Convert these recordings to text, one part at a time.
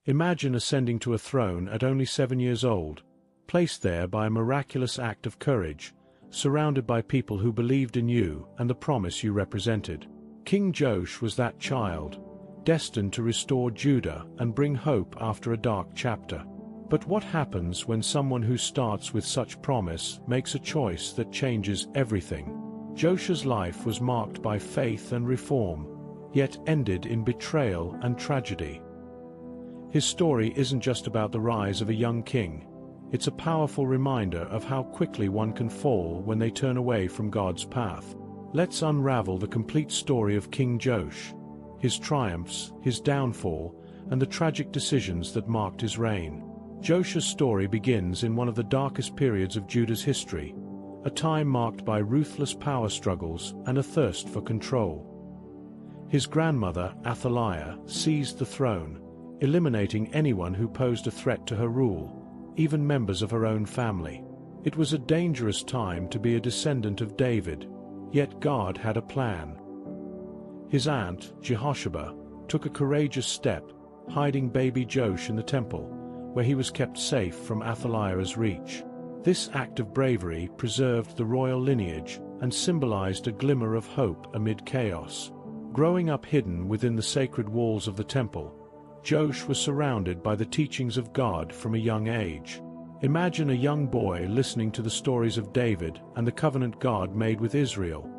Imagine ascending to a throne at only 7 years old, placed there by a miraculous act of courage, surrounded by people who believed in you and the promise you represented. King Joash was that child, destined to restore Judah and bring hope after a dark chapter. But what happens when someone who starts with such promise makes a choice that changes everything? Joash's life was marked by faith and reform, yet ended in betrayal and tragedy. His story isn't just about the rise of a young king. It's a powerful reminder of how quickly one can fall when they turn away from God's path. Let's unravel the complete story of King Joash, his triumphs, his downfall, and the tragic decisions that marked his reign. Joash's story begins in one of the darkest periods of Judah's history, a time marked by ruthless power struggles and a thirst for control. His grandmother, Athaliah, seized the throne, eliminating anyone who posed a threat to her rule, even members of her own family. It was a dangerous time to be a descendant of David, yet God had a plan. His aunt, Jehosheba, took a courageous step, hiding baby Joash in the temple, where he was kept safe from Athaliah's reach. This act of bravery preserved the royal lineage and symbolized a glimmer of hope amid chaos. Growing up hidden within the sacred walls of the temple, Joash was surrounded by the teachings of God from a young age. Imagine a young boy listening to the stories of David and the covenant God made with Israel,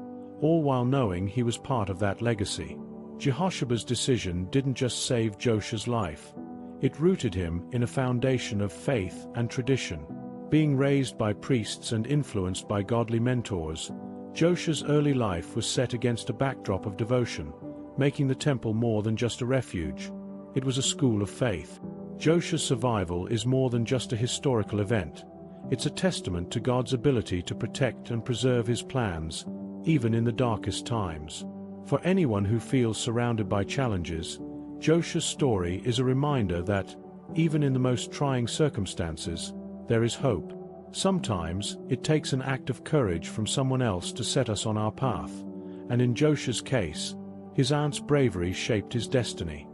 all while knowing he was part of that legacy. Jehoshaba's decision didn't just save Joash's life. It rooted him in a foundation of faith and tradition. Being raised by priests and influenced by godly mentors, Joash's early life was set against a backdrop of devotion, making the temple more than just a refuge. It was a school of faith. Joash's survival is more than just a historical event. It's a testament to God's ability to protect and preserve his plans, even in the darkest times. For anyone who feels surrounded by challenges, Joash's story is a reminder that, even in the most trying circumstances, there is hope. Sometimes, it takes an act of courage from someone else to set us on our path, and in Joash's case, his aunt's bravery shaped his destiny.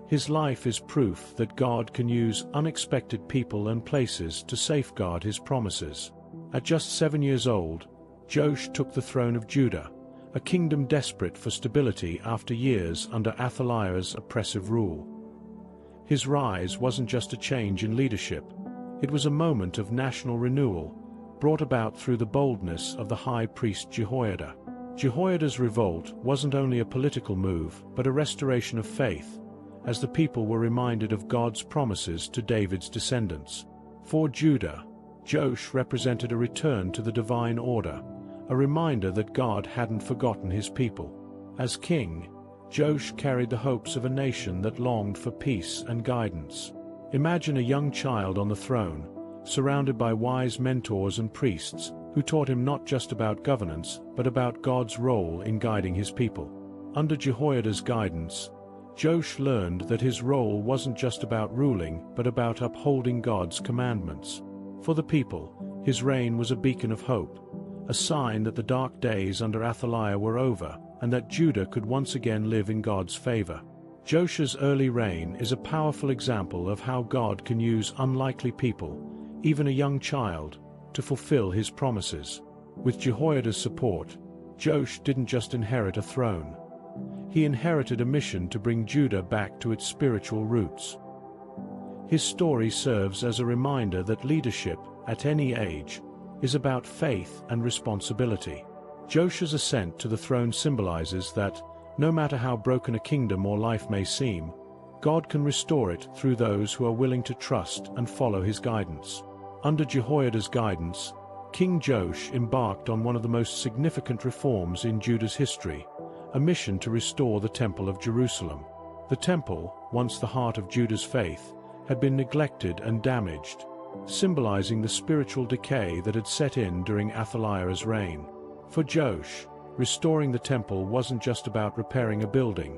His life is proof that God can use unexpected people and places to safeguard his promises. At just 7 years old, Joash took the throne of Judah, a kingdom desperate for stability after years under Athaliah's oppressive rule. His rise wasn't just a change in leadership, it was a moment of national renewal, brought about through the boldness of the high priest Jehoiada. Jehoiada's revolt wasn't only a political move but a restoration of faith, as the people were reminded of God's promises to David's descendants. For Judah, Joash represented a return to the divine order, a reminder that God hadn't forgotten his people. As king, Joash carried the hopes of a nation that longed for peace and guidance. Imagine a young child on the throne, surrounded by wise mentors and priests who taught him not just about governance but about God's role in guiding his people. Under Jehoiada's guidance, Joash learned that his role wasn't just about ruling but about upholding God's commandments. For the people, his reign was a beacon of hope, a sign that the dark days under Athaliah were over and that Judah could once again live in God's favor. Joash's early reign is a powerful example of how God can use unlikely people, even a young child, to fulfill his promises. With Jehoiada's support, Joash didn't just inherit a throne. He inherited a mission to bring Judah back to its spiritual roots. His story serves as a reminder that leadership, at any age, is about faith and responsibility. Joash's ascent to the throne symbolizes that, no matter how broken a kingdom or life may seem, God can restore it through those who are willing to trust and follow his guidance. Under Jehoiada's guidance, King Joash embarked on one of the most significant reforms in Judah's history, a mission to restore the Temple of Jerusalem. The temple, once the heart of Judah's faith, had been neglected and damaged, symbolizing the spiritual decay that had set in during Athaliah's reign. For Joash, restoring the temple wasn't just about repairing a building,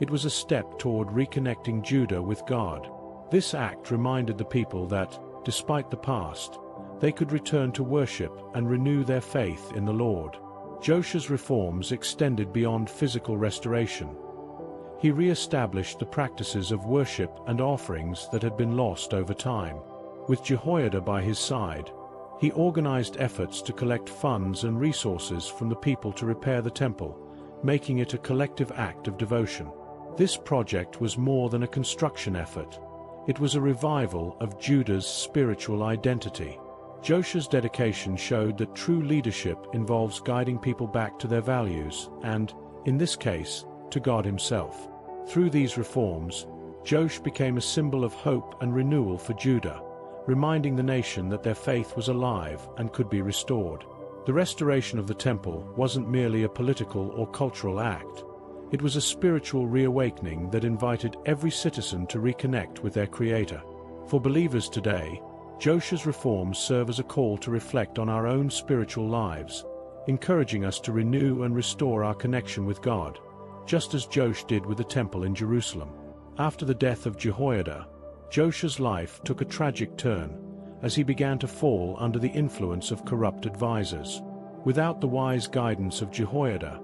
it was a step toward reconnecting Judah with God. This act reminded the people that, despite the past, they could return to worship and renew their faith in the Lord. Joash's reforms extended beyond physical restoration. He re-established the practices of worship and offerings that had been lost over time. With Jehoiada by his side, he organized efforts to collect funds and resources from the people to repair the temple, making it a collective act of devotion. This project was more than a construction effort. It was a revival of Judah's spiritual identity. Joash's dedication showed that true leadership involves guiding people back to their values and, in this case, to God himself. Through these reforms, Joash became a symbol of hope and renewal for Judah, reminding the nation that their faith was alive and could be restored. The restoration of the temple wasn't merely a political or cultural act. It was a spiritual reawakening that invited every citizen to reconnect with their Creator. For believers today, Joash's reforms serve as a call to reflect on our own spiritual lives, encouraging us to renew and restore our connection with God, just as Joash did with the temple in Jerusalem. After the death of Jehoiada, Joash's life took a tragic turn, as he began to fall under the influence of corrupt advisors. Without the wise guidance of Jehoiada,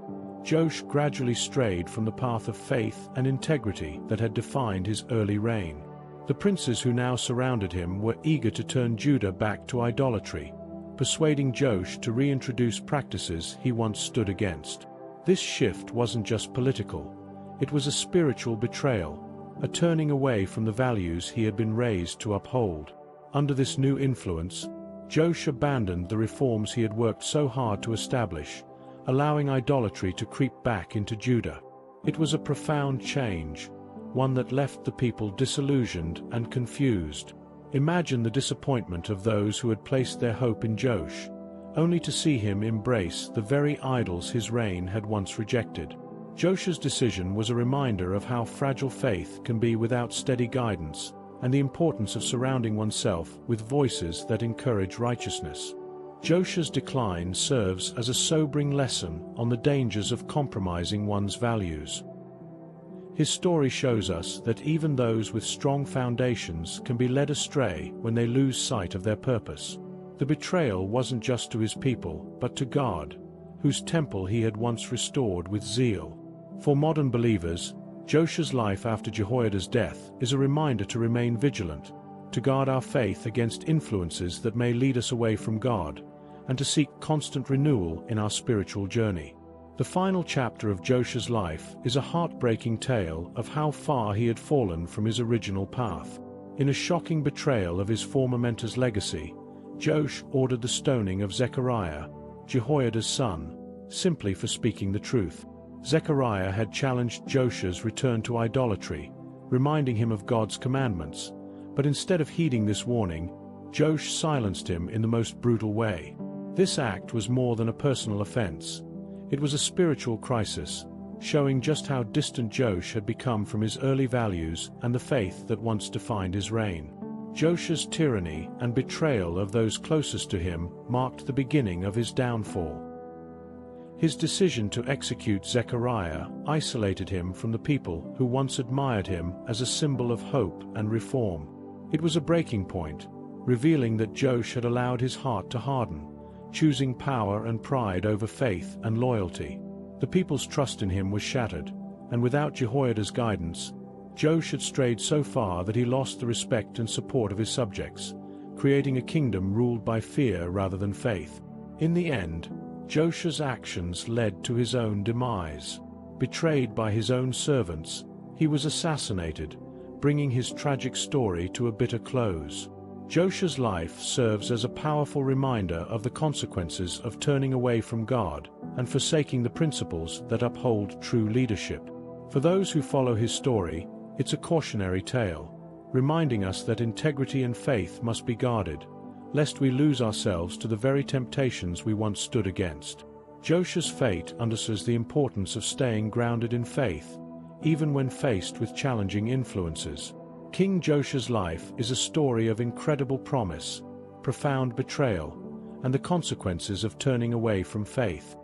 Joash gradually strayed from the path of faith and integrity that had defined his early reign. The princes who now surrounded him were eager to turn Judah back to idolatry, persuading Joash to reintroduce practices he once stood against. This shift wasn't just political, it was a spiritual betrayal, a turning away from the values he had been raised to uphold. Under this new influence, Joash abandoned the reforms he had worked so hard to establish, allowing idolatry to creep back into Judah. It was a profound change, one that left the people disillusioned and confused. Imagine the disappointment of those who had placed their hope in Joash, only to see him embrace the very idols his reign had once rejected. Joash's decision was a reminder of how fragile faith can be without steady guidance, and the importance of surrounding oneself with voices that encourage righteousness. Joash's decline serves as a sobering lesson on the dangers of compromising one's values. His story shows us that even those with strong foundations can be led astray when they lose sight of their purpose. The betrayal wasn't just to his people, but to God, whose temple he had once restored with zeal. For modern believers, Joash's life after Jehoiada's death is a reminder to remain vigilant, to guard our faith against influences that may lead us away from God, and to seek constant renewal in our spiritual journey. The final chapter of Joash's life is a heartbreaking tale of how far he had fallen from his original path. In a shocking betrayal of his former mentor's legacy, Joash ordered the stoning of Zechariah, Jehoiada's son, simply for speaking the truth. Zechariah had challenged Joash's return to idolatry, reminding him of God's commandments, but instead of heeding this warning, Joash silenced him in the most brutal way. This act was more than a personal offense. It was a spiritual crisis, showing just how distant Joash had become from his early values and the faith that once defined his reign. Joash's tyranny and betrayal of those closest to him marked the beginning of his downfall. His decision to execute Zechariah isolated him from the people who once admired him as a symbol of hope and reform. It was a breaking point, revealing that Joash had allowed his heart to harden, choosing power and pride over faith and loyalty. The people's trust in him was shattered, and without Jehoiada's guidance, Joash had strayed so far that he lost the respect and support of his subjects, creating a kingdom ruled by fear rather than faith. In the end, Joash's actions led to his own demise. Betrayed by his own servants, he was assassinated, bringing his tragic story to a bitter close. Joash's life serves as a powerful reminder of the consequences of turning away from God and forsaking the principles that uphold true leadership. For those who follow his story, it's a cautionary tale, reminding us that integrity and faith must be guarded, lest we lose ourselves to the very temptations we once stood against. Joash's fate underscores the importance of staying grounded in faith, even when faced with challenging influences. King Joash's life is a story of incredible promise, profound betrayal, and the consequences of turning away from faith.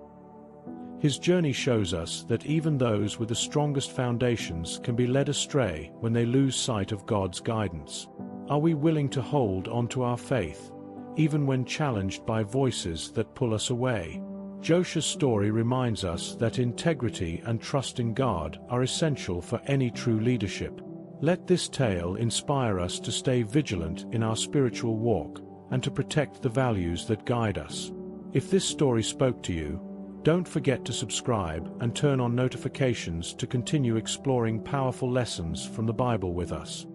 His journey shows us that even those with the strongest foundations can be led astray when they lose sight of God's guidance. Are we willing to hold onto our faith, even when challenged by voices that pull us away? Josh's story reminds us that integrity and trust in God are essential for any true leadership. Let this tale inspire us to stay vigilant in our spiritual walk and to protect the values that guide us. If this story spoke to you, don't forget to subscribe and turn on notifications to continue exploring powerful lessons from the Bible with us.